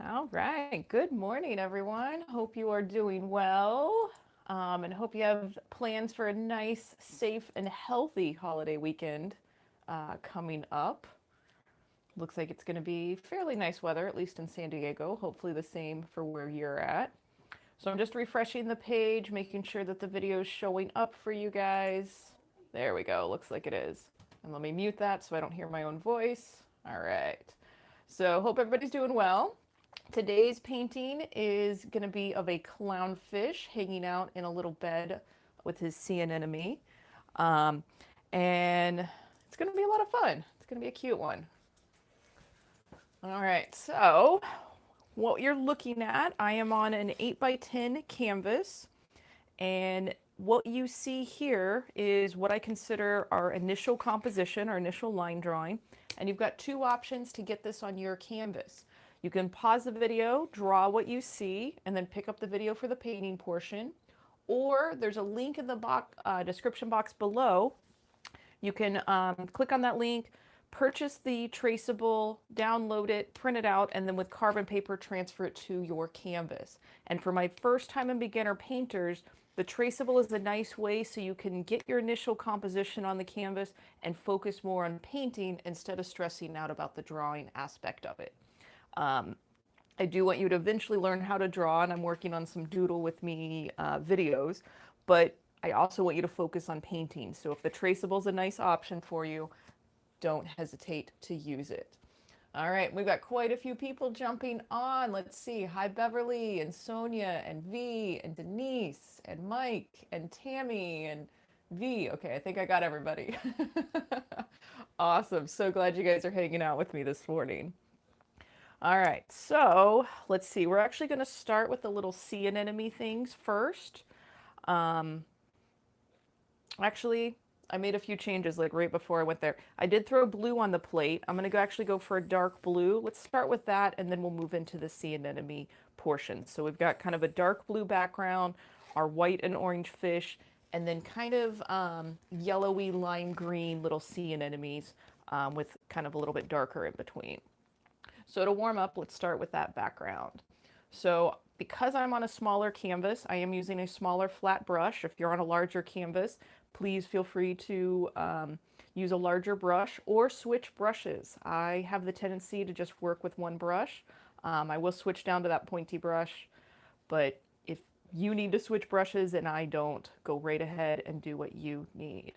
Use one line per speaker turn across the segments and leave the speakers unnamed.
All right. Good morning, everyone. Hope you are doing well, and hope you have plans for a nice, safe, and healthy holiday weekend coming up. Looks like it's going to be fairly nice weather, at least in San Diego. Hopefully, the same for where you're at. So, I'm just refreshing the page, making sure that the video is showing up for you guys. There we go. Looks like it is. And let me mute that so I don't hear my own voice. All right. So, hope everybody's doing well. Today's painting is going to be of a clownfish hanging out in a little bed with his sea anemone. Um, and it's going to be a lot of fun. It's going to be a cute one. All right, so what you're looking at, I am on an 8 by 10 canvas. And what you see here is what I consider our initial composition, our initial line drawing. And you've got two options to get this on your canvas. You can pause the video, draw what you see, and then pick up the video for the painting portion. Or there's a link in the description box below. You can click on that link, purchase the Traceable, download it, print it out, and then with carbon paper, transfer it to your canvas. And for my first time and beginner painters, the Traceable is a nice way so you can get your initial composition on the canvas and focus more on painting instead of stressing out about the drawing aspect of it. I do want you to eventually learn how to draw, and I'm working on some doodle with me videos, but I also want you to focus on painting. So if the Traceable is a nice option for you, don't hesitate to use it. All right, we've got quite a few people jumping on. Let's see. Hi, Beverly and Sonia and V and Denise and Mike and Tammy and V. Okay, I think I got everybody. Awesome. So glad you guys are hanging out with me this morning. All right, so let's see. We're actually going to start with the little sea anemone things first. Actually, I made a few changes like right before I went there. I did throw blue on the plate. I'm going to actually go for a dark blue. Let's start with that, and then we'll move into the sea anemone portion. So we've got kind of a dark blue background, our white and orange fish, and then kind of yellowy lime green little sea anemones with kind of a little bit darker in between. So to warm up, let's start with that background. So because I'm on a smaller canvas, I am using a smaller flat brush. If you're on a larger canvas, please feel free to use a larger brush or switch brushes. I have the tendency to just work with one brush. I will switch down to that pointy brush, but if you need to switch brushes and I don't, go right ahead and do what you need.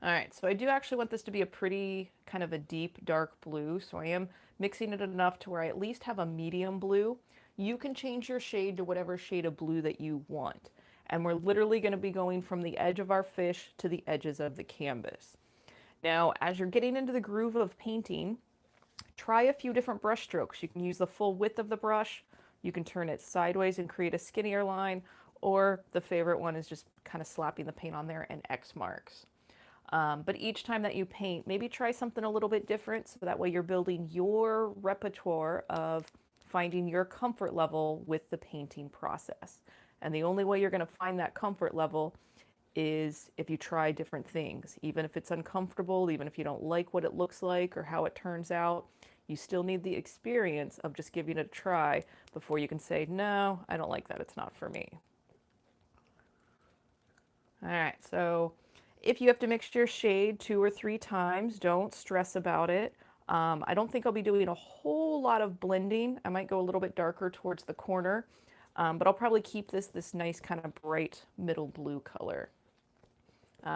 All right, so I do actually want this to be a pretty kind of a deep dark blue, so I am mixing it enough to where I at least have a medium blue. You can change your shade to whatever shade of blue that you want. And we're literally going to be going from the edge of our fish to the edges of the canvas. Now, as you're getting into the groove of painting, try a few different brush strokes. You can use the full width of the brush, you can turn it sideways and create a skinnier line, or the favorite one is just kind of slapping the paint on there and X marks. But each time that you paint, maybe try something a little bit different so that way you're building your repertoire of finding your comfort level with the painting process. And the only way you're going to find that comfort level is if you try different things. Even if it's uncomfortable, even if you don't like what it looks like or how it turns out, you still need the experience of just giving it a try before you can say, no, I don't like that, it's not for me. All right, so if you have to mix your shade 2 or 3 times, don't stress about it. I don't think I'll be doing a whole lot of blending. I might go a little bit darker towards the corner, but I'll probably keep this nice kind of bright middle blue color.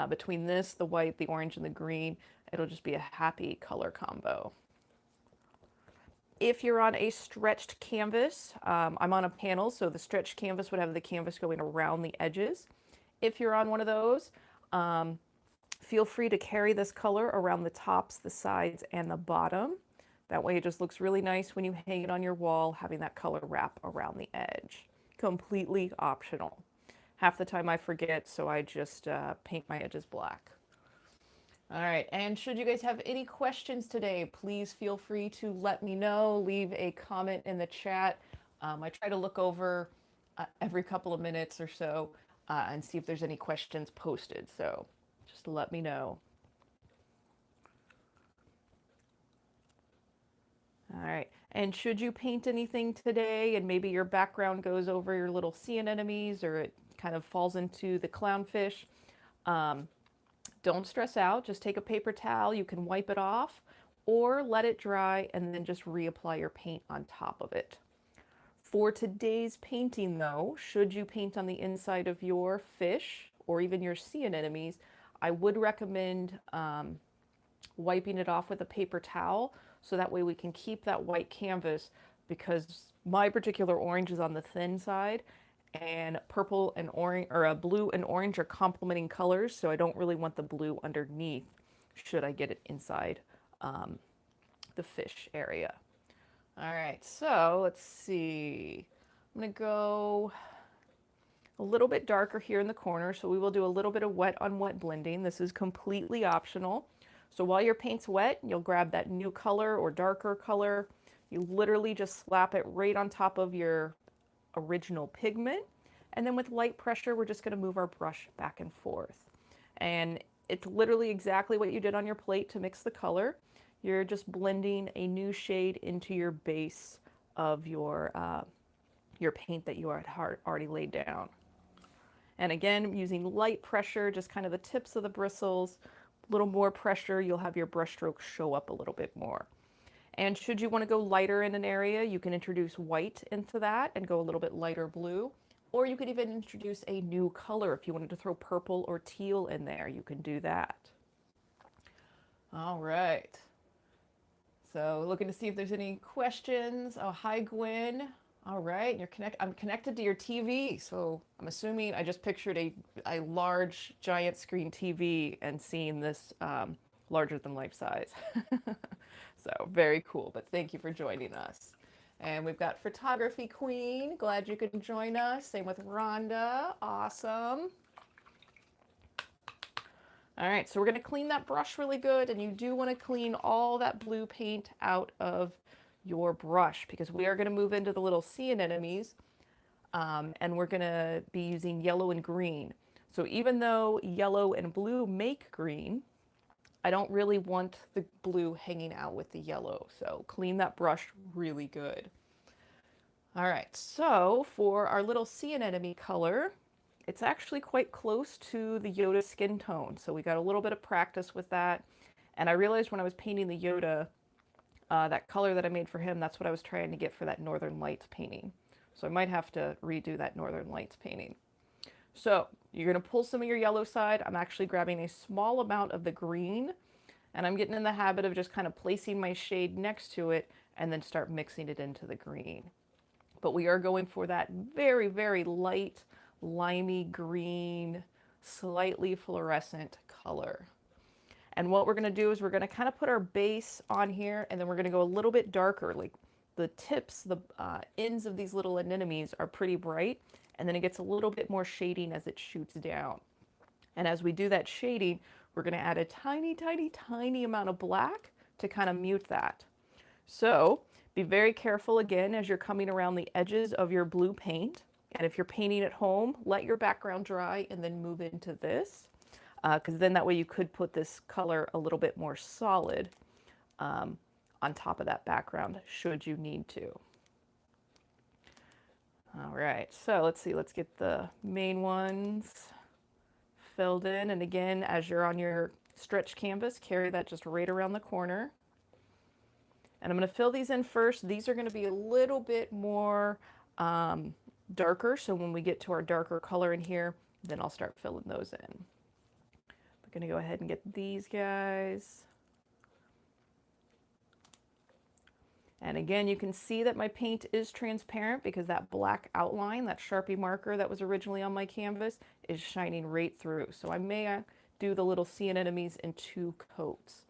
Between this, the white, the orange, and the green, it'll just be a happy color combo. If you're on a stretched canvas, I'm on a panel, so the stretched canvas would have the canvas going around the edges. If you're on one of those, feel free to carry this color around the tops, the sides, and the bottom. That way it just looks really nice when you hang it on your wall, having that color wrap around the edge. Completely optional. Half the time I forget, so I just paint my edges black. All right, and should you guys have any questions today, please feel free to let me know. Leave a comment in the chat. I try to look over every couple of minutes or so and see if there's any questions posted. So just let me know. All right. And should you paint anything today and maybe your background goes over your little sea anemones or it kind of falls into the clownfish, um, don't stress out. Just take a paper towel. You can wipe it off or let it dry and then just reapply your paint on top of it. For today's painting though, should you paint on the inside of your fish or even your sea anemones, I would recommend wiping it off with a paper towel so that way we can keep that white canvas, because my particular orange is on the thin side and purple and orange, or blue and orange, are complementing colors, so I don't really want the blue underneath should I get it inside the fish area. All right, so let's see. I'm gonna go a little bit darker here in the corner, so we will do a little bit of wet on wet blending. This is completely optional. So while your paint's wet, you'll grab that new color or darker color. You literally just slap it right on top of your original pigment. And then with light pressure, we're just gonna move our brush back and forth. And it's literally exactly what you did on your plate to mix the color. You're just blending a new shade into your base of your paint that you had already laid down. And again, using light pressure, just kind of the tips of the bristles, a little more pressure, you'll have your brush strokes show up a little bit more. And should you want to go lighter in an area, you can introduce white into that and go a little bit lighter blue. Or you could even introduce a new color. If you wanted to throw purple or teal in there, you can do that. All right. So looking to see if there's any questions. Oh, hi, Gwen. All right, I'm connected to your TV, so I'm assuming I just pictured a large, giant screen TV and seeing this larger than life size. So very cool, but thank you for joining us. And we've got Photography Queen. Glad you could join us. Same with Rhonda. Awesome. All right, so we're gonna clean that brush really good, and you do wanna clean all that blue paint out of your brush, because we are going to move into the little sea anemones, and we're going to be using yellow and green. So even though yellow and blue make green, I don't really want the blue hanging out with the yellow. So clean that brush really good. All right, so for our little sea anemone color, it's actually quite close to the Yoda skin tone. So we got a little bit of practice with that. And I realized when I was painting the Yoda, that color that I made for him, that's what I was trying to get for that Northern Lights painting. So I might have to redo that Northern Lights painting. So you're going to pull some of your yellow side. I'm actually grabbing a small amount of the green, and I'm getting in the habit of just kind of placing my shade next to it and then start mixing it into the green. But we are going for that very, very light, limey green, slightly fluorescent color. And what we're going to do is we're going to kind of put our base on here, and then we're going to go a little bit darker. Like the tips, the ends of these little anemones are pretty bright, and then it gets a little bit more shading as it shoots down. And as we do that shading, we're going to add a tiny, tiny, tiny amount of black to kind of mute that. So be very careful again as you're coming around the edges of your blue paint. And if you're painting at home, let your background dry and then move into this. Because then that way you could put this color a little bit more solid on top of that background should you need to. All right, so let's see, let's get the main ones filled in. And again, as you're on your stretch canvas, carry that just right around the corner. And I'm going to fill these in first. These are going to be a little bit more darker. So when we get to our darker color in here, then I'll start filling those in. I'm going to go ahead and get these guys. And again, you can see that my paint is transparent because that black outline, that Sharpie marker that was originally on my canvas, is shining right through. So I may do the little sea anemones in 2 coats.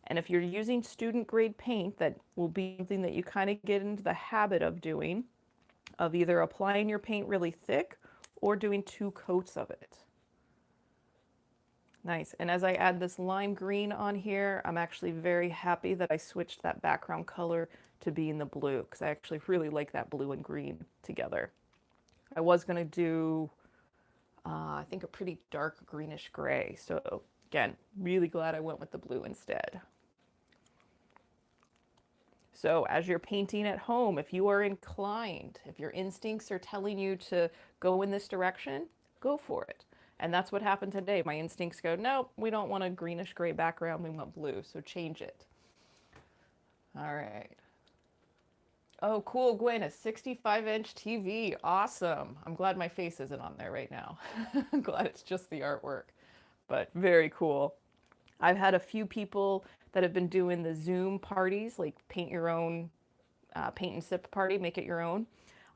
And if you're using student grade paint, that will be something that you kind of get into the habit of doing, of either applying your paint really thick or doing 2 coats of it. Nice. And as I add this lime green on here, I'm actually very happy that I switched that background color to being the blue, because I actually really like that blue and green together. I was going to do, I think, a pretty dark greenish gray. So again, really glad I went with the blue instead. So as you're painting at home, if you are inclined, if your instincts are telling you to go in this direction, go for it. And that's what happened today. My instincts go, nope, we don't want a greenish gray background, we want blue, so change it. All right. Oh, cool, Gwen, a 65-inch TV. Awesome. I'm glad my face isn't on there right now. I'm glad it's just the artwork, but very cool. I've had a few people that have been doing the Zoom parties, like paint your own, paint and sip party, make it your own.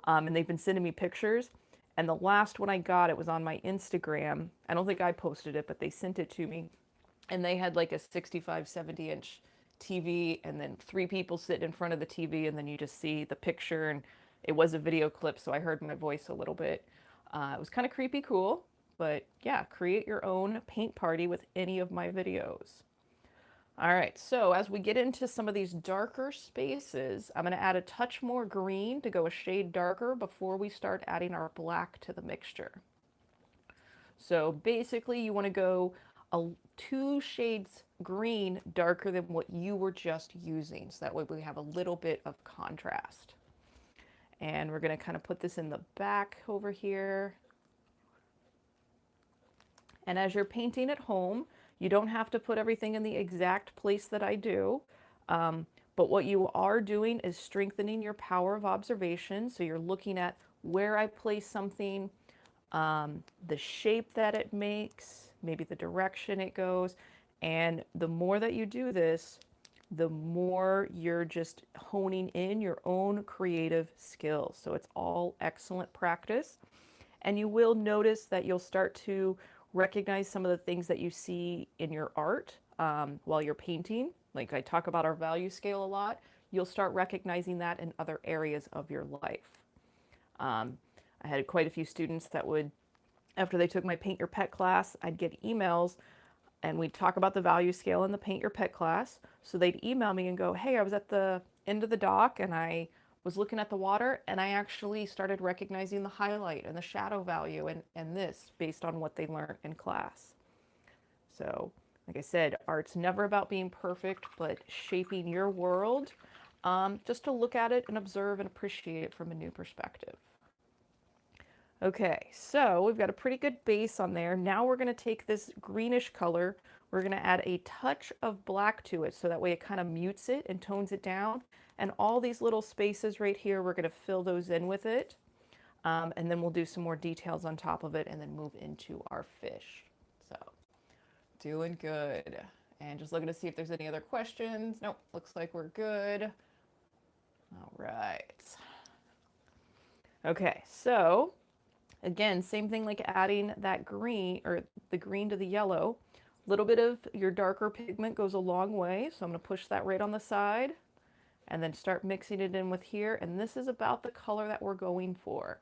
And they've been sending me pictures. And the last one I got, it was on my Instagram. I don't think I posted it, but they sent it to me. And they had like a 65, 70-inch TV, and then three people sitting in front of the TV, and then you just see the picture. And it was a video clip, so I heard my voice a little bit. It was kind of creepy cool, but yeah, create your own paint party with any of my videos. All right, so as we get into some of these darker spaces, I'm going to add a touch more green to go a shade darker before we start adding our black to the mixture. So basically you want to go 2 shades green darker than what you were just using. So that way we have a little bit of contrast. And we're going to kind of put this in the back over here. And as you're painting at home, you don't have to put everything in the exact place that I do. But what you are doing is strengthening your power of observation. So you're looking at where I place something, the shape that it makes, maybe the direction it goes. And the more that you do this, the more you're just honing in your own creative skills. So it's all excellent practice. And you will notice that you'll start to recognize some of the things that you see in your art while you're painting. Like I talk about our value scale a lot. You'll start recognizing that in other areas of your life. I had quite a few students that would, after they took my Paint Your Pet class, I'd get emails and we'd talk about the value scale in the Paint Your Pet class. So they'd email me and go, hey, I was at the end of the dock and I was looking at the water and I actually started recognizing the highlight and the shadow value and this based on what they learned in class. So like I said, art's never about being perfect, but shaping your world just to look at it and observe and appreciate it from a new perspective. Okay, so we've got a pretty good base on there. Now we're going to take this greenish color, we're going to add a touch of black to it so that way it kind of mutes it and tones it down. And all these little spaces right here, we're going to fill those in with it. And then we'll do some more details on top of it and then move into our fish. So, doing good. And just looking to see if there's any other questions. Nope, looks like we're good. All right. Okay, so again, same thing like adding that green or the green to the yellow. A little bit of your darker pigment goes a long way. So I'm going to push that right on the side and then start mixing it in with here. And this is about the color that we're going for.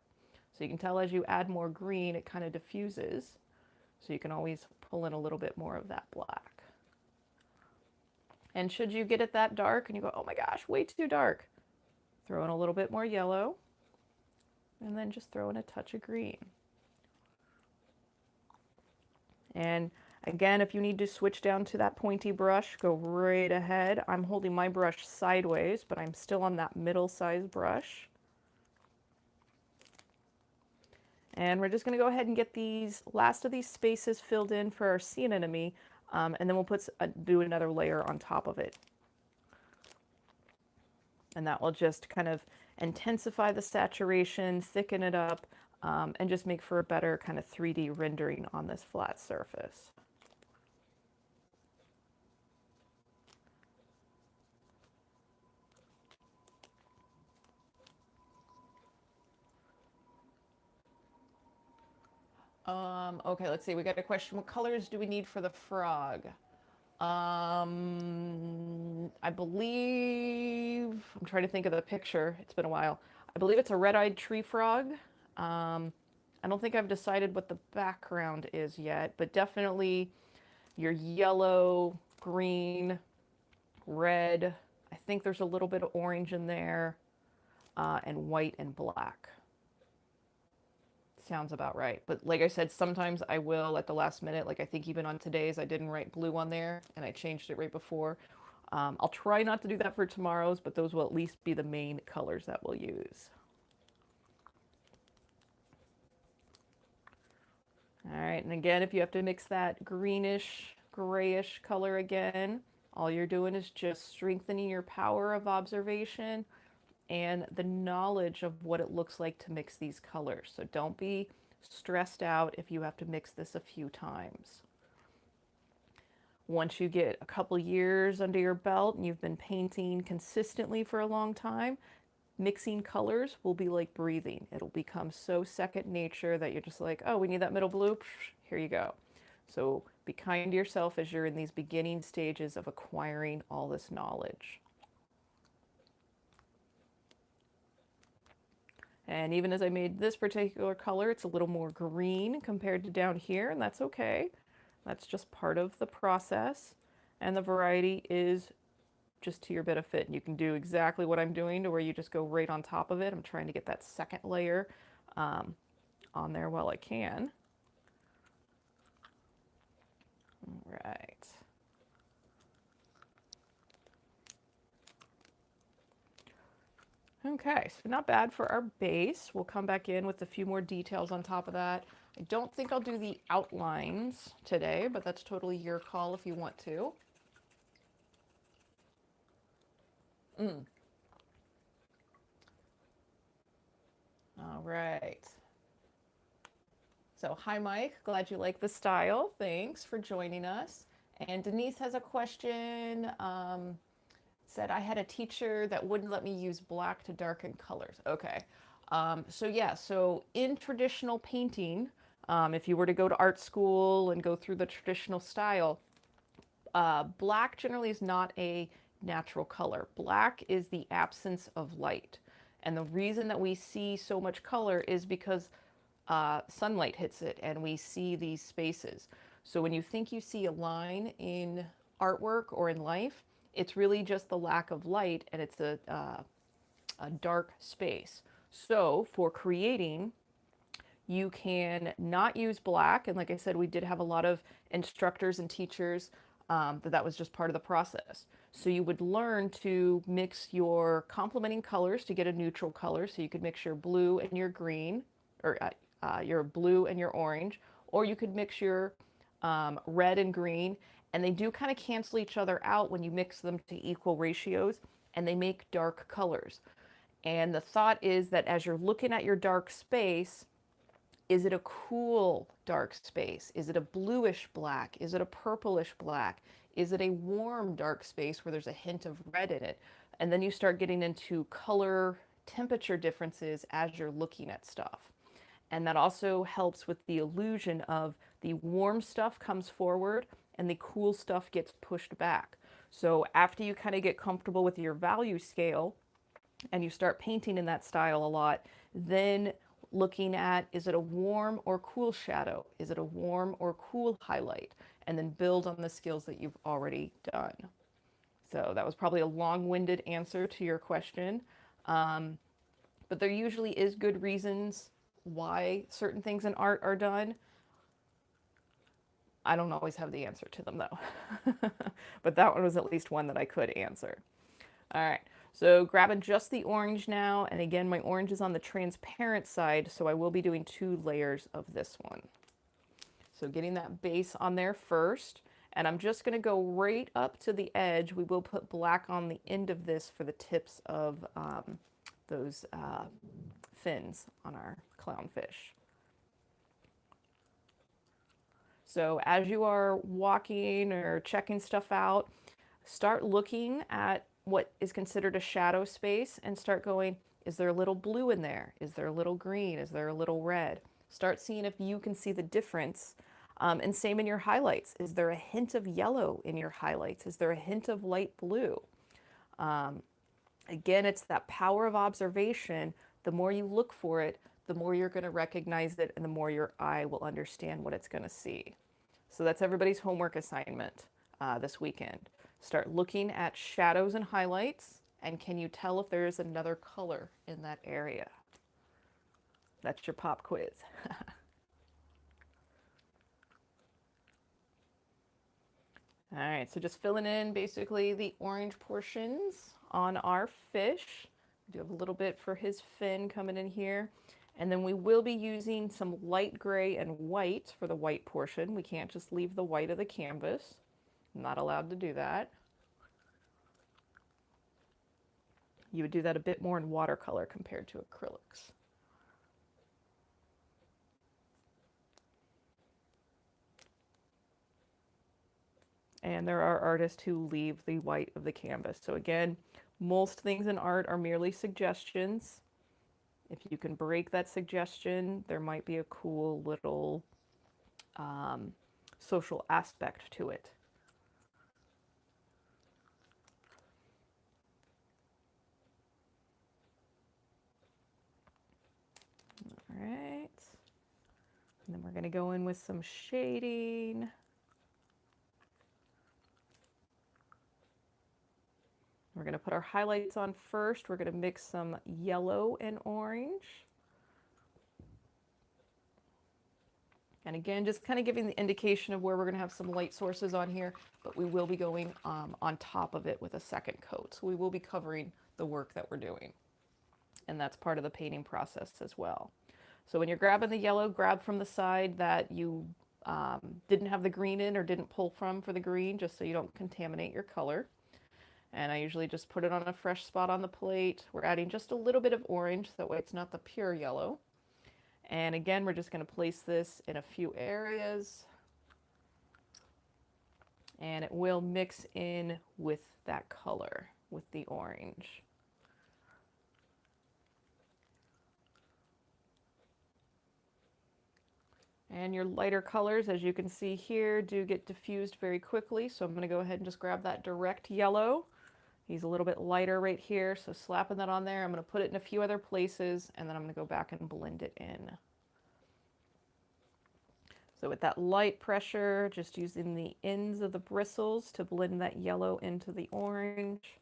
So you can tell as you add more green, it kind of diffuses. So you can always pull in a little bit more of that black. And should you get it that dark and you go, oh my gosh, way too dark, throw in a little bit more yellow and then just throw in a touch of green. And again, if you need to switch down to that pointy brush, go right ahead. I'm holding my brush sideways, but I'm still on that middle-sized brush. And we're just going to go ahead and get these last of these spaces filled in for our sea anemone, and then we'll do another layer on top of it. And that will just kind of intensify the saturation, thicken it up, and just make for a better kind of 3D rendering on this flat surface. Okay, let's see. We got a question. What colors do we need for the frog? I believe, I'm trying to think of the picture. It's been a while. I believe it's a red-eyed tree frog. I don't think I've decided what the background is yet, but definitely your yellow, green, red. I think there's a little bit of orange in there, and white and black. Sounds about right. But like I said, sometimes I will at the last minute, like I think even on today's, I didn't write blue on there and I changed it right before. I'll try not to do that for tomorrow's, but those will at least be the main colors that we'll use. All right, and again, if you have to mix that greenish, grayish color again, all you're doing is just strengthening your power of observation and the knowledge of what it looks like to mix these colors. So don't be stressed out if you have to mix this a few times. Once you get a couple years under your belt and you've been painting consistently for a long time, mixing colors will be like breathing. It'll become so second nature that you're just like, oh, we need that middle blue. Here you go. So be kind to yourself as you're in these beginning stages of acquiring all this knowledge. And even as I made this particular color, it's a little more green compared to down here, and that's okay. That's just part of the process. And the variety is just to your benefit. You can do exactly what I'm doing to where you just go right on top of it. I'm trying to get that second layer on there while I can. All right. Okay, so not bad for our base. We'll come back in with a few more details on top of that. I don't think I'll do the outlines today, but that's totally your call if you want to. All right. So hi, Mike. Glad you like the style. Thanks for joining us. And Denise has a question. Said I had a teacher that wouldn't let me use black to darken colors. Okay. So yeah, so in traditional painting, if you were to go to art school and go through the traditional style, black generally is not a natural color. Black is the absence of light. And the reason that we see so much color is because sunlight hits it and we see these spaces. So when you think you see a line in artwork or in life, it's really just the lack of light, and it's a dark space. So for creating, you can not use black. And like I said, we did have a lot of instructors and teachers that was just part of the process. So you would learn to mix your complementing colors to get a neutral color. So you could mix your blue and your green, or your blue and your orange, or you could mix your red and green, and they do kind of cancel each other out when you mix them to equal ratios, and they make dark colors. And the thought is that as you're looking at your dark space, is it a cool dark space? Is it a bluish black? Is it a purplish black? Is it a warm dark space where there's a hint of red in it? And then you start getting into color temperature differences as you're looking at stuff. And that also helps with the illusion of the warm stuff comes forward and the cool stuff gets pushed back. So after you kind of get comfortable with your value scale and you start painting in that style a lot, then looking at, is it a warm or cool shadow? Is it a warm or cool highlight? And then build on the skills that you've already done. So that was probably a long-winded answer to your question. But there usually is good reasons why certain things in art are done. I don't always have the answer to them though. But that one was at least one that I could answer. All right, so grabbing just the orange now. And again, my orange is on the transparent side, so I will be doing 2 layers of this one. So getting that base on there first. And I'm just gonna go right up to the edge. We will put black on the end of this for the tips of those fins on our clownfish. So as you are walking or checking stuff out, start looking at what is considered a shadow space and start going, is there a little blue in there? Is there a little green? Is there a little red? Start seeing if you can see the difference. And same in your highlights. Is there a hint of yellow in your highlights? Is there a hint of light blue? Again, it's that power of observation. The more you look for it, the more you're going to recognize it and the more your eye will understand what it's going to see. So that's everybody's homework assignment this weekend. Start looking at shadows and highlights, and can you tell if there is another color in that area? That's your pop quiz. All right, so just filling in basically the orange portions on our fish. We do have a little bit for his fin coming in here. And then we will be using some light gray and white for the white portion. We can't just leave the white of the canvas. I'm not allowed to do that. You would do that a bit more in watercolor compared to acrylics. And there are artists who leave the white of the canvas. So again, most things in art are merely suggestions. If you can break that suggestion, there might be a cool little social aspect to it. All right. And then we're going to go in with some shading. We're going to put our highlights on first. We're going to mix some yellow and orange. And again, just kind of giving the indication of where we're going to have some light sources on here, but we will be going on top of it with a second coat. So we will be covering the work that we're doing. And that's part of the painting process as well. So when you're grabbing the yellow, grab from the side that you didn't have the green in or didn't pull from for the green, just so you don't contaminate your color. And I usually just put it on a fresh spot on the plate. We're adding just a little bit of orange, that way it's not the pure yellow. And again, we're just going to place this in a few areas. And it will mix in with that color, with the orange. And your lighter colors, as you can see here, do get diffused very quickly. So I'm going to go ahead and just grab that direct yellow. He's a little bit lighter right here, so slapping that on there. I'm going to put it in a few other places, and then I'm going to go back and blend it in. So with that light pressure, just using the ends of the bristles to blend that yellow into the orange.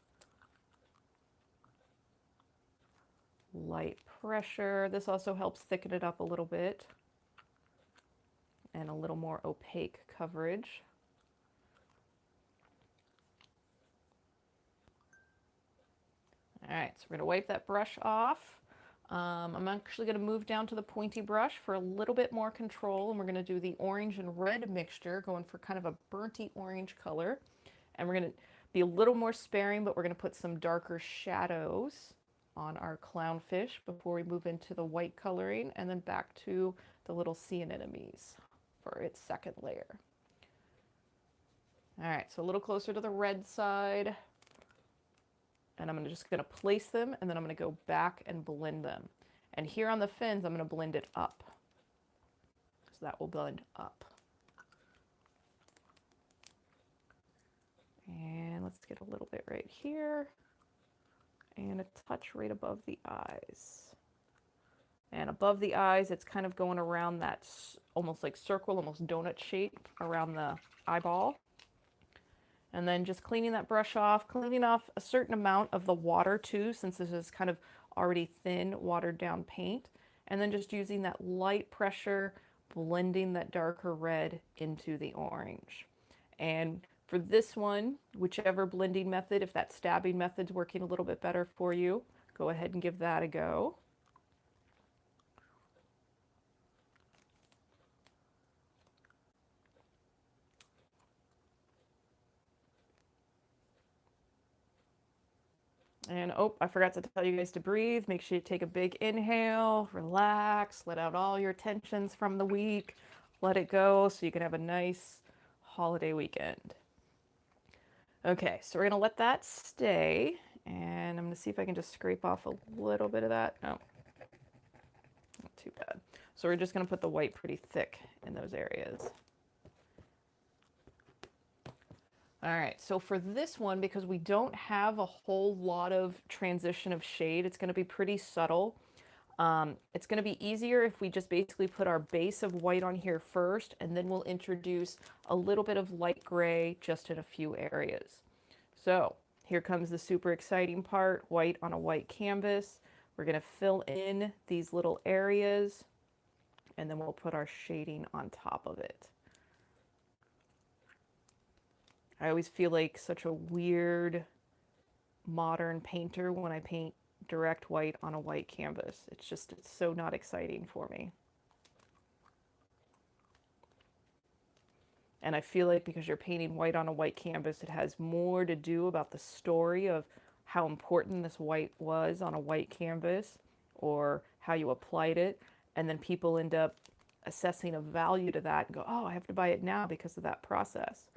Light pressure. This also helps thicken it up a little bit. And a little more opaque coverage. All right, so we're gonna wipe that brush off. I'm actually gonna move down to the pointy brush for a little bit more control, and we're gonna do the orange and red mixture, going for kind of a burnty orange color. And we're gonna be a little more sparing, but we're gonna put some darker shadows on our clownfish before we move into the white coloring, and then back to the little sea anemones for its second layer. All right, so a little closer to the red side. And I'm just going to place them, and then I'm going to go back and blend them. And here on the fins, I'm going to blend it up. So that will blend up. And let's get a little bit right here. And a touch right above the eyes. And above the eyes, it's kind of going around that almost like circle, almost donut shape around the eyeball. And then just cleaning that brush off, cleaning off a certain amount of the water too, since this is kind of already thin, watered down paint. And then just using that light pressure, blending that darker red into the orange. And for this one, whichever blending method, if that stabbing method's working a little bit better for you, go ahead and give that a go. And oh, I forgot to tell you guys to breathe. Make sure you take a big inhale, relax, let out all your tensions from the week, let it go so you can have a nice holiday weekend. Okay, so we're gonna let that stay, and I'm gonna see if I can just scrape off a little bit of that. No, not too bad. So we're just gonna put the white pretty thick in those areas. All right, so for this one, because we don't have a whole lot of transition of shade, it's going to be pretty subtle. It's going to be easier if we just basically put our base of white on here first, and then we'll introduce a little bit of light gray just in a few areas. So here comes the super exciting part, white on a white canvas. We're going to fill in these little areas, and then we'll put our shading on top of it. I always feel like such a weird modern painter when I paint direct white on a white canvas. It's so not exciting for me. And I feel like because you're painting white on a white canvas, it has more to do about the story of how important this white was on a white canvas or how you applied it. And then people end up assessing a value to that and go, oh, I have to buy it now because of that process.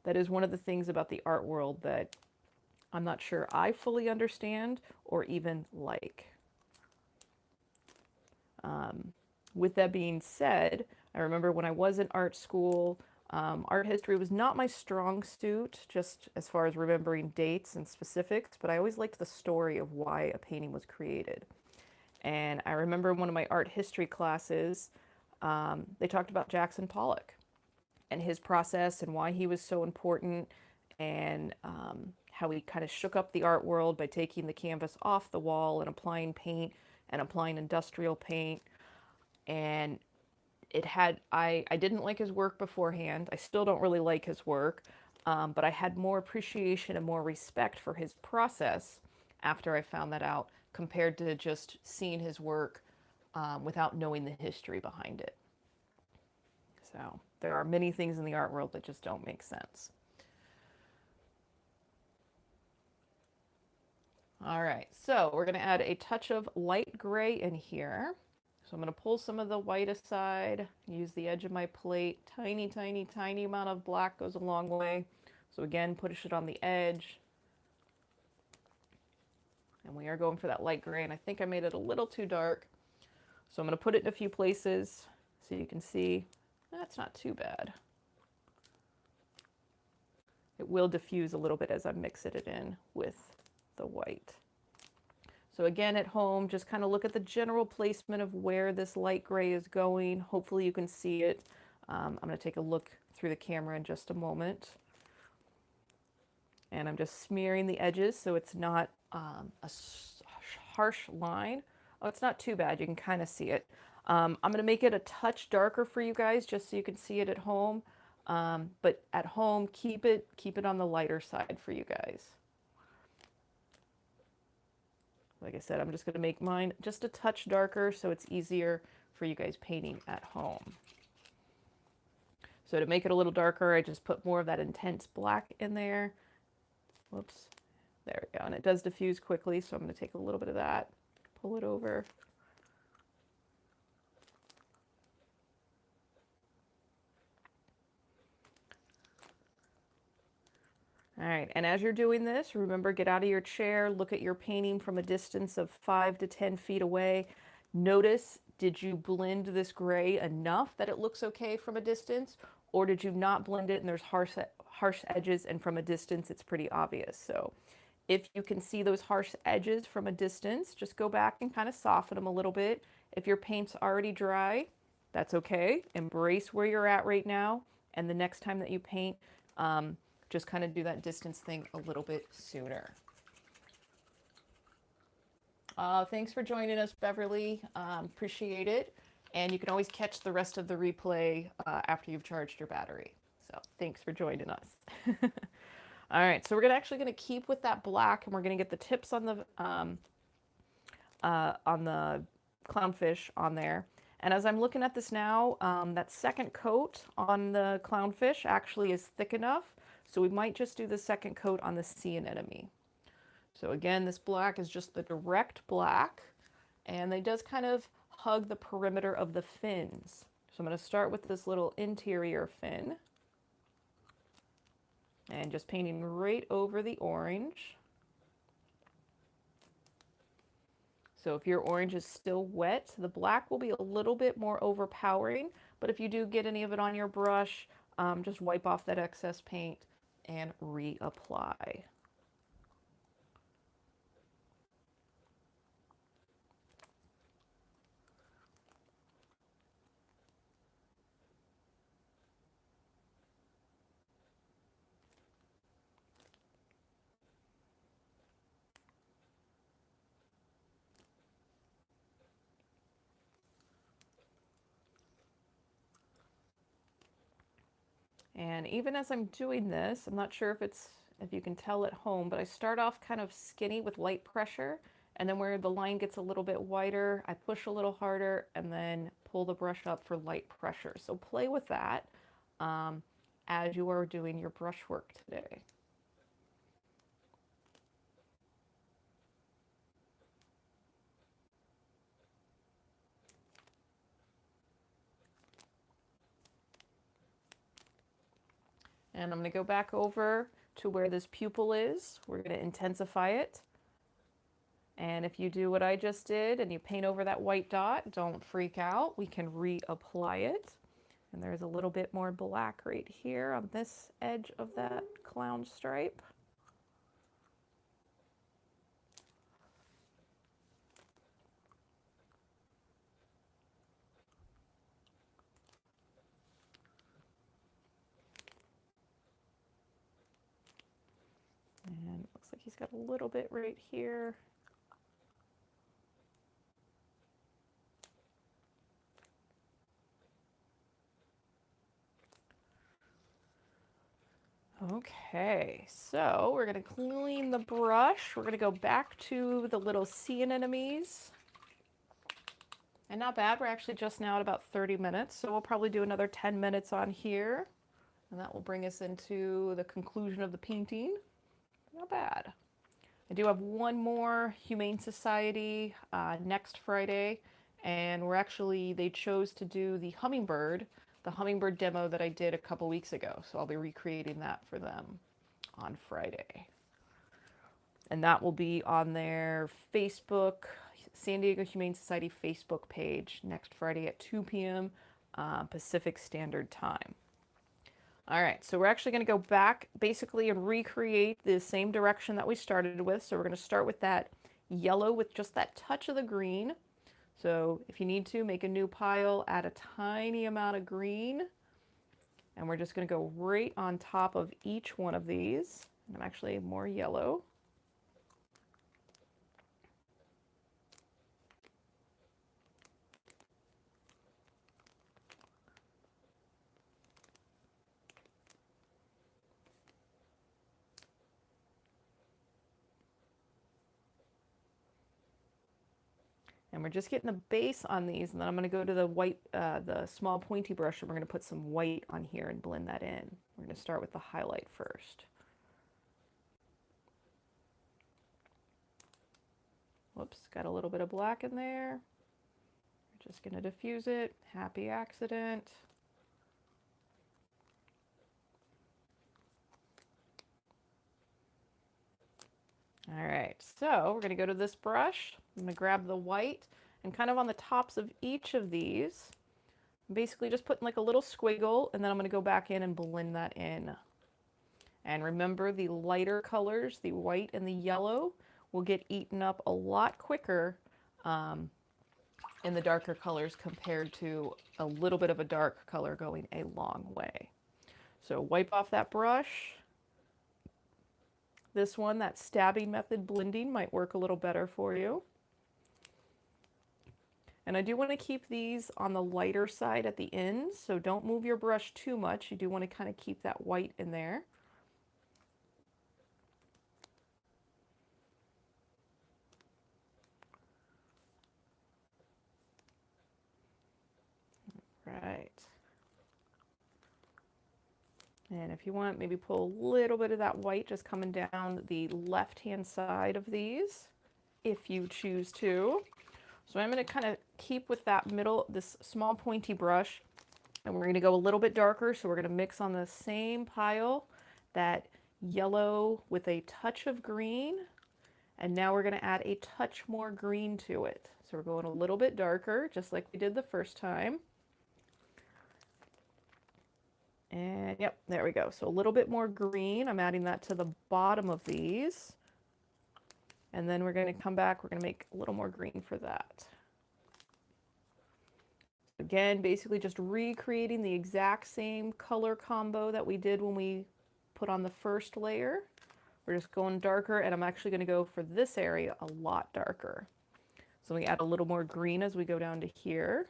That is one of the things about the art world that I'm not sure I fully understand or even like. With that being said, I remember when I was in art school, art history was not my strong suit, just as far as remembering dates and specifics, but I always liked the story of why a painting was created. And I remember one of my art history classes, they talked about Jackson Pollock and his process and why he was so important and how he kind of shook up the art world by taking the canvas off the wall and applying paint and applying industrial paint. And I didn't like his work beforehand. I still don't really like his work, but I had more appreciation and more respect for his process after I found that out compared to just seeing his work without knowing the history behind it. So there are many things in the art world that just don't make sense. All right, so we're going to add a touch of light gray in here. So I'm going to pull some of the white aside, use the edge of my plate. Tiny, tiny, tiny amount of black goes a long way. So again, push it on the edge. And we are going for that light gray, and I think I made it a little too dark. So I'm going to put it in a few places so you can see. That's not too bad. It will diffuse a little bit as I mix it in with the white. So again, at home, just kind of look at the general placement of where this light gray is going. Hopefully you can see it. I'm going to take a look through the camera in just a moment. And I'm just smearing the edges so it's not a harsh line. Oh, it's not too bad. You can kind of see it. I'm going to make it a touch darker for you guys just so you can see it at home. But at home, keep it on the lighter side for you guys. Like I said, I'm just going to make mine just a touch darker so it's easier for you guys painting at home. So to make it a little darker, I just put more of that intense black in there. Whoops. There we go. And it does diffuse quickly, so I'm going to take a little bit of that, pull it over. All right, and as you're doing this, remember, get out of your chair, look at your painting from a distance of 5 to 10 feet away. Notice, did you blend this gray enough that it looks okay from a distance, or did you not blend it and there's harsh edges, and from a distance it's pretty obvious? So if you can see those harsh edges from a distance, just go back and kind of soften them a little bit. If your paint's already dry, that's okay. Embrace where you're at right now, and the next time that you paint, just kind of do that distance thing a little bit sooner. Thanks for joining us, Beverly. Appreciate it. And you can always catch the rest of the replay after you've charged your battery. So thanks for joining us. All right, so we're actually going to keep with that black, and we're going to get the tips on the clownfish on there. And as I'm looking at this now, that second coat on the clownfish actually is thick enough. So we might just do the second coat on the sea anemone. So again, this black is just the direct black, and it does kind of hug the perimeter of the fins. So I'm going to start with this little interior fin and just painting right over the orange. So if your orange is still wet, the black will be a little bit more overpowering, but if you do get any of it on your brush, just wipe off that excess paint and reapply. And even as I'm doing this, I'm not sure if you can tell at home, but I start off kind of skinny with light pressure, and then where the line gets a little bit wider, I push a little harder and then pull the brush up for light pressure. So play with that as you are doing your brushwork today. And I'm going to go back over to where this pupil is. We're going to intensify it. And if you do what I just did and you paint over that white dot, don't freak out. We can reapply it. And there's a little bit more black right here on this edge of that clown stripe. And it looks like he's got a little bit right here. Okay, so we're going to clean the brush. We're going to go back to the little sea anemones. And not bad, we're actually just now at about 30 minutes, so we'll probably do another 10 minutes on here. And that will bring us into the conclusion of the painting. Not bad. I do have one more Humane Society next Friday, and they chose to do the hummingbird demo that I did a couple weeks ago. So I'll be recreating that for them on Friday. And that will be on their Facebook, San Diego Humane Society Facebook page next Friday at 2 p.m. Pacific Standard Time. All right, so we're actually going to go back basically and recreate the same direction that we started with. So we're going to start with that yellow with just that touch of the green. So if you need to, make a new pile, add a tiny amount of green. And we're just going to go right on top of each one of these. And I'm actually more yellow. And we're just getting the base on these, and then I'm going to go to the white, the small pointy brush, and we're going to put some white on here and blend that in. We're going to start with the highlight first. Whoops, got a little bit of black in there. We're just going to diffuse it. Happy accident. All right, so we're going to go to this brush. I'm going to grab the white and kind of on the tops of each of these, I'm basically just putting like a little squiggle, and then I'm going to go back in and blend that in. And remember, the lighter colors, the white and the yellow, will get eaten up a lot quicker in the darker colors compared to a little bit of a dark color going a long way. So wipe off that brush. This one, that stabbing method blending, might work a little better for you. And I do want to keep these on the lighter side at the ends, so don't move your brush too much. You do want to kind of keep that white in there. Right. And if you want, maybe pull a little bit of that white just coming down the left-hand side of these, if you choose to. So I'm going to kind of keep with that middle, this small pointy brush, and we're going to go a little bit darker. So we're going to mix on the same pile that yellow with a touch of green. And now we're going to add a touch more green to it. So we're going a little bit darker, just like we did the first time. And yep, there we go. So a little bit more green. I'm adding that to the bottom of these. And then we're going to come back. We're going to make a little more green for that. Again, basically just recreating the exact same color combo that we did when we put on the first layer. We're just going darker, and I'm actually going to go for this area a lot darker. So we add a little more green as we go down to here.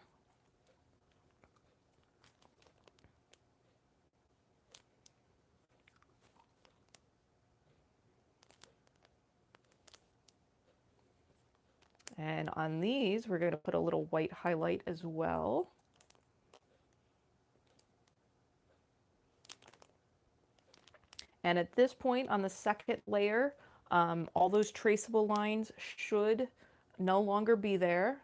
And on these, we're going to put a little white highlight as well. And at this point on the second layer, all those traceable lines should no longer be there.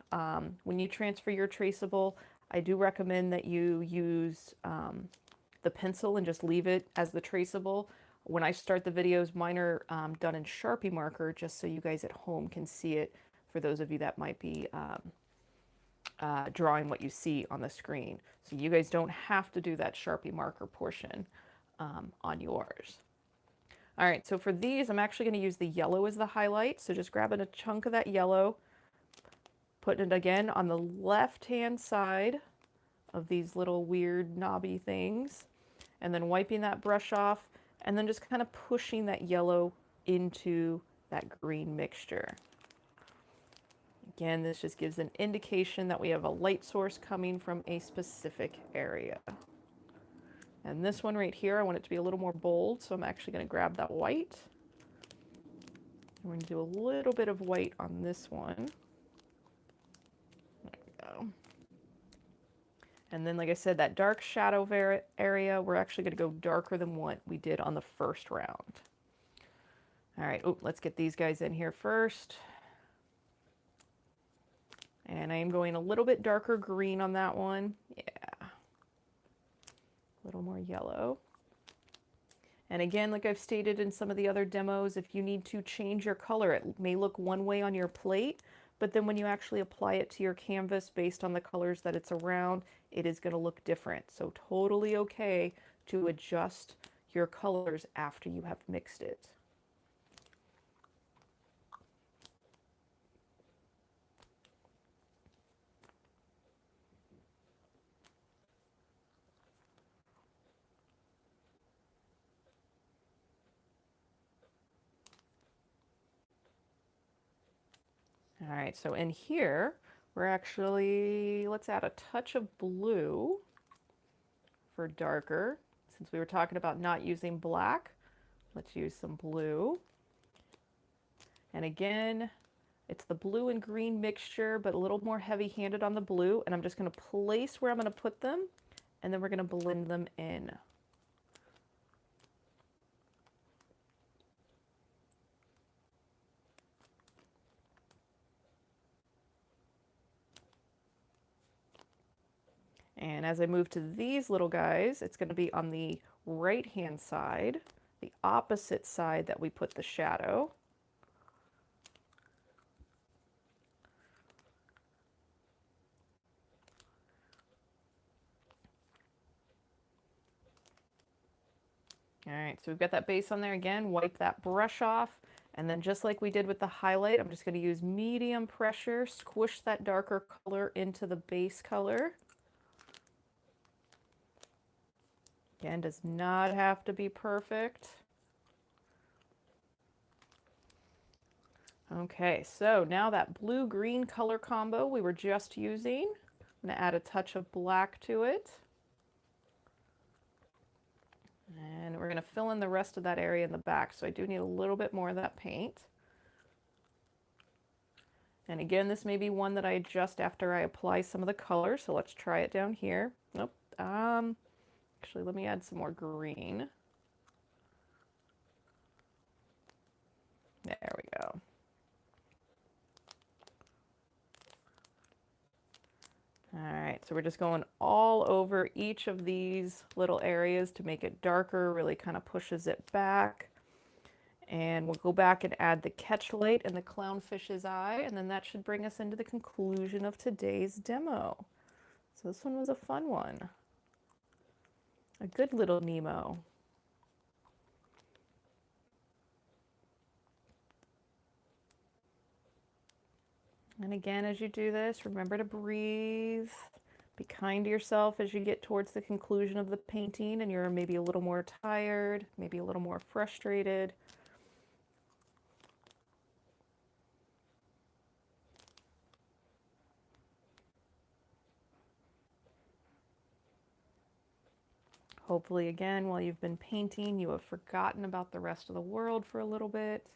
When you transfer your traceable, I do recommend that you use the pencil and just leave it as the traceable. When I start the videos, mine are done in Sharpie marker, just so you guys at home can see it, for those of you that might be drawing what you see on the screen. So you guys don't have to do that Sharpie marker portion on yours. All right, so for these, I'm actually going to use the yellow as the highlight. So just grabbing a chunk of that yellow, putting it again on the left-hand side of these little weird knobby things, and then wiping that brush off, and then just kind of pushing that yellow into that green mixture. Again, this just gives an indication that we have a light source coming from a specific area. And this one right here, I want it to be a little more bold, so I'm actually going to grab that white. We're going to do a little bit of white on this one. There we go. And then, like I said, that dark shadow area, we're actually going to go darker than what we did on the first round. All right, let's get these guys in here first. And I am going a little bit darker green on that one. Yeah. A little more yellow. And again, like I've stated in some of the other demos, if you need to change your color, it may look one way on your plate, but then when you actually apply it to your canvas based on the colors that it's around, it is going to look different. So totally okay to adjust your colors after you have mixed it. All right, so in here, we're actually, let's add a touch of blue for darker. Since we were talking about not using black, let's use some blue. And again, it's the blue and green mixture, but a little more heavy-handed on the blue. And I'm just going to place where I'm going to put them, and then we're going to blend them in. And as I move to these little guys, it's going to be on the right-hand side, the opposite side that we put the shadow. All right, so we've got that base on there again, wipe that brush off, and then just like we did with the highlight, I'm just going to use medium pressure, squish that darker color into the base color. Again, does not have to be perfect. Okay, so now that blue-green color combo we were just using, I'm going to add a touch of black to it. And we're going to fill in the rest of that area in the back, so I do need a little bit more of that paint. And again, this may be one that I adjust after I apply some of the color, so let's try it down here. Nope. Actually, let me add some more green. There we go. All right, so we're just going all over each of these little areas to make it darker, really kind of pushes it back. And we'll go back and add the catch light and the clownfish's eye, and then that should bring us into the conclusion of today's demo. So this one was a fun one. A good little Nemo. And again, as you do this, remember to breathe. Be kind to yourself as you get towards the conclusion of the painting and you're maybe a little more tired, maybe a little more frustrated. Hopefully, again, while you've been painting, you have forgotten about the rest of the world for a little bit,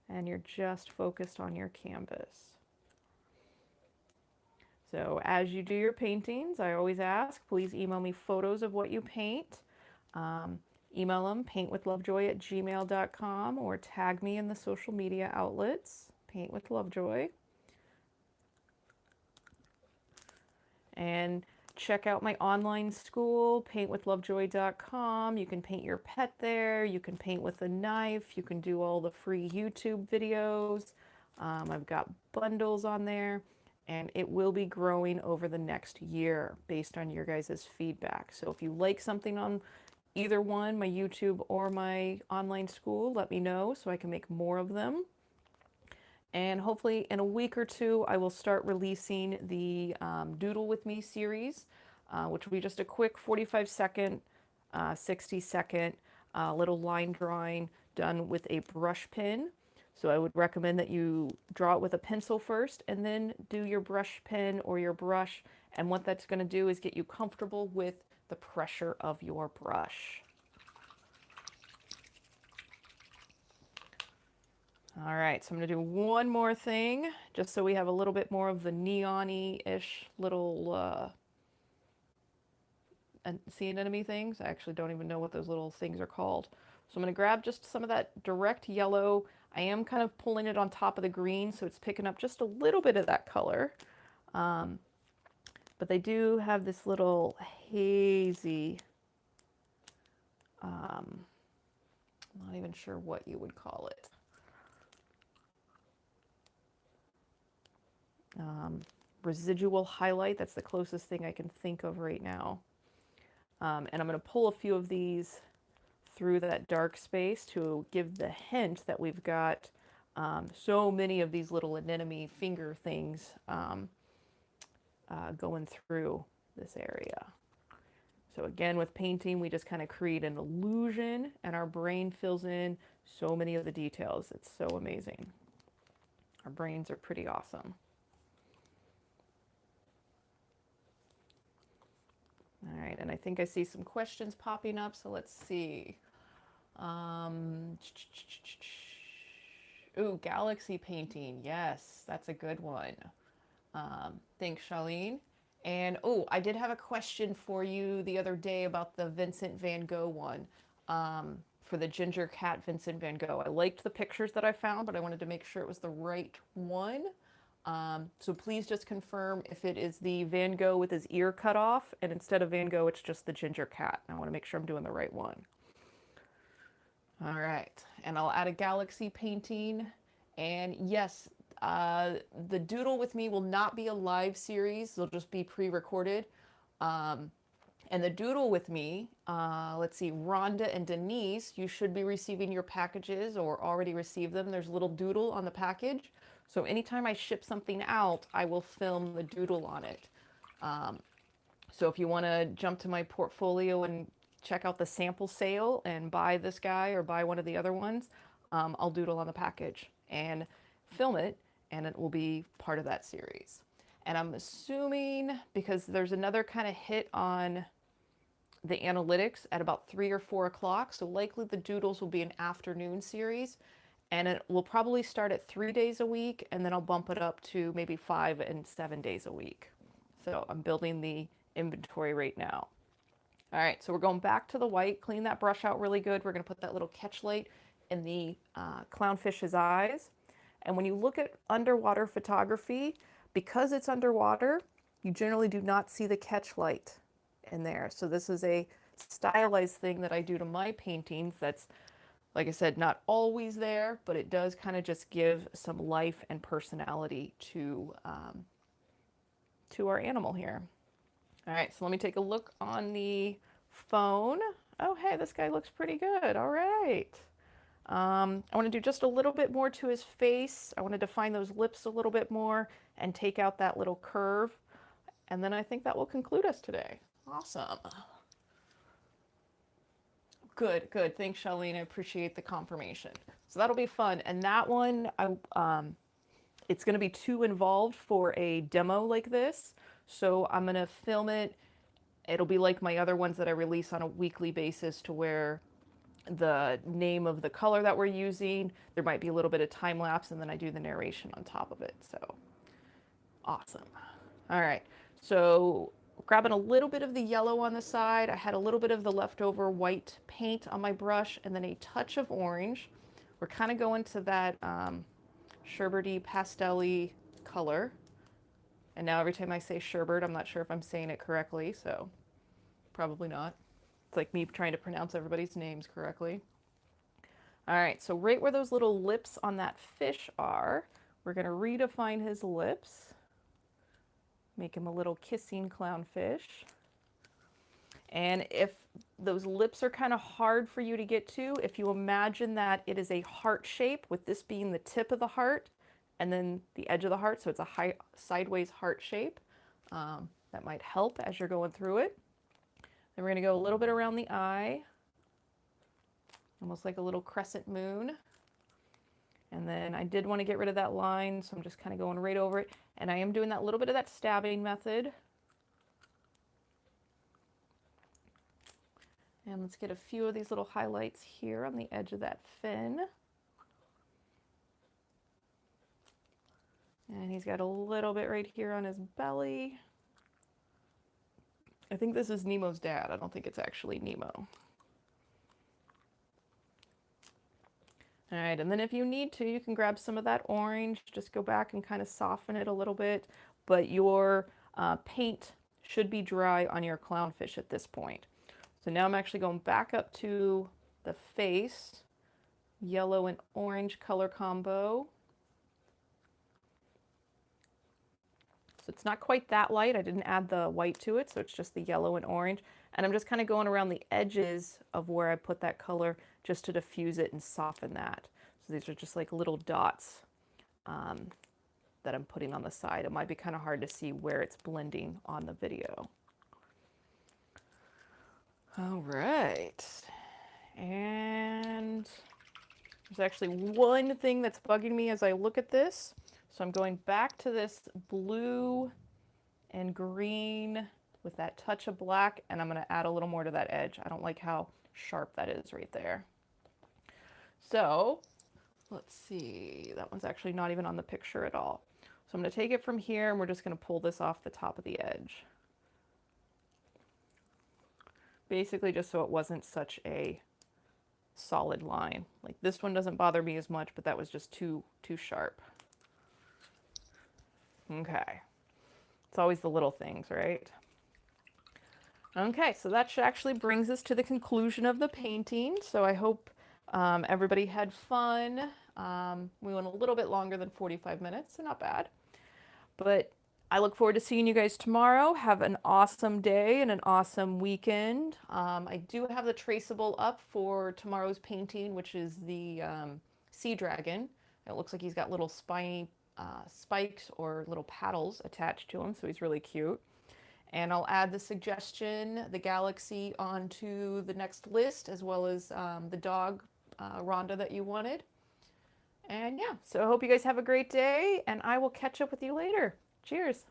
and you're just focused on your canvas. So as you do your paintings, I always ask, please email me photos of what you paint. Um, Email them, paintwithlovejoy@gmail.com, or tag me in the social media outlets, Paint with Lovejoy. And check out my online school, paintwithlovejoy.com. You can paint your pet there. You can paint with a knife. You can do all the free YouTube videos. I've got bundles on there, and it will be growing over the next year based on your guys' feedback. So if you like something on either one, my YouTube or my online school, let me know so I can make more of them. And hopefully in a week or two, I will start releasing the Doodle With Me series, which will be just a quick 45-second, 60-second little line drawing done with a brush pen. So I would recommend that you draw it with a pencil first and then do your brush pen or your brush. And what that's going to do is get you comfortable with the pressure of your brush. All right, so I'm going to do one more thing just so we have a little bit more of the neon-y-ish little sea anemone things. I actually don't even know what those little things are called. So I'm going to grab just some of that direct yellow. I am kind of pulling it on top of the green, so it's picking up just a little bit of that color. But they do have this little hazy, I'm not even sure what you would call it. Residual highlight, that's the closest thing I can think of right now. And I'm going to pull a few of these through that dark space to give the hint that we've got so many of these little anemone finger things going through this area. So again, with painting, we just kind of create an illusion and our brain fills in so many of the details. It's so amazing. Our brains are pretty awesome. All right, and I think I see some questions popping up, so let's see. Ooh, galaxy painting. Yes, that's a good one. Thanks, Charlene. And oh, I did have a question for you the other day about the Vincent van Gogh one, for the ginger cat Vincent van Gogh. I liked the pictures that I found, but I wanted to make sure it was the right one. So please just confirm if it is the Van Gogh with his ear cut off, and instead of Van Gogh, it's just the ginger cat. I want to make sure I'm doing the right one. All right, and I'll add a galaxy painting. And yes, the Doodle With Me will not be a live series. They'll just be pre-recorded. And the Doodle With Me, let's see, Rhonda and Denise, you should be receiving your packages or already received them. There's a little doodle on the package. So anytime I ship something out, I will film the doodle on it. So if you want to jump to my portfolio and check out the sample sale and buy this guy or buy one of the other ones, I'll doodle on the package and film it, and it will be part of that series. And I'm assuming, because there's another kind of hit on the analytics at about 3 or 4 o'clock, so likely the doodles will be an afternoon series. And it will probably start at 3 days a week, and then I'll bump it up to maybe 5 and 7 days a week. So I'm building the inventory right now. All right, so we're going back to the white. Clean that brush out really good. We're going to put that little catch light in the clownfish's eyes. And when you look at underwater photography, because it's underwater, you generally do not see the catch light in there. So this is a stylized thing that I do to my paintings that's, like I said, not always there, but it does kind of just give some life and personality to our animal here. All right, so let me take a look on the phone. Oh, hey, this guy looks pretty good. All right. I want to do just a little bit more to his face. I want to define those lips a little bit more and take out that little curve. And then I think that will conclude us today. Awesome. Good, good. Thanks, Charlene. I appreciate the confirmation. So that'll be fun. And that one, it's going to be too involved for a demo like this. So I'm going to film it. It'll be like my other ones that I release on a weekly basis, to where the name of the color that we're using, there might be a little bit of time lapse, and then I do the narration on top of it. So awesome. All right, so grabbing a little bit of the yellow on the side. I had a little bit of the leftover white paint on my brush and then a touch of orange. We're kind of going to that sherbety, pastel-y color. And now every time I say sherbet, I'm not sure if I'm saying it correctly, so probably not. It's like me trying to pronounce everybody's names correctly. All right, so right where those little lips on that fish are, we're going to redefine his lips. Make him a little kissing clownfish. And if those lips are kind of hard for you to get to, if you imagine that it is a heart shape, with this being the tip of the heart and then the edge of the heart, so it's a sideways heart shape, that might help as you're going through it. Then we're going to go a little bit around the eye, almost like a little crescent moon. And then I did want to get rid of that line, so I'm just kind of going right over it. And I am doing that little bit of that stabbing method. And let's get a few of these little highlights here on the edge of that fin. And he's got a little bit right here on his belly. I think this is Nemo's dad. I don't think it's actually Nemo. All right, and then if you need to, you can grab some of that orange, just go back and kind of soften it a little bit, but your paint should be dry on your clownfish at this point. So now I'm actually going back up to the face, yellow and orange color combo. So it's not quite that light. I didn't add the white to it, so it's just the yellow and orange. And I'm just kind of going around the edges of where I put that color just to diffuse it and soften that. So these are just like little dots that I'm putting on the side. It might be kind of hard to see where it's blending on the video. All right. And there's actually one thing that's bugging me as I look at this. So I'm going back to this blue and green with that touch of black, and I'm going to add a little more to that edge. I don't like how sharp that is right there. So let's see, that one's actually not even on the picture at all. So I'm going to take it from here and we're just going to pull this off the top of the edge. Basically just so it wasn't such a solid line. Like this one doesn't bother me as much, but that was just too sharp. Okay. It's always the little things, right? Okay, so that actually brings us to the conclusion of the painting. So I hope everybody had fun. We went a little bit longer than 45 minutes, so not bad. But I look forward to seeing you guys tomorrow. Have an awesome day and an awesome weekend. I do have the Traceable up for tomorrow's painting, which is the sea dragon. It looks like he's got little spiny spikes or little paddles attached to him, so he's really cute. And I'll add the suggestion, the galaxy, onto the next list, as well as the dog, Rhonda, that you wanted. And yeah, so I hope you guys have a great day, and I will catch up with you later. Cheers.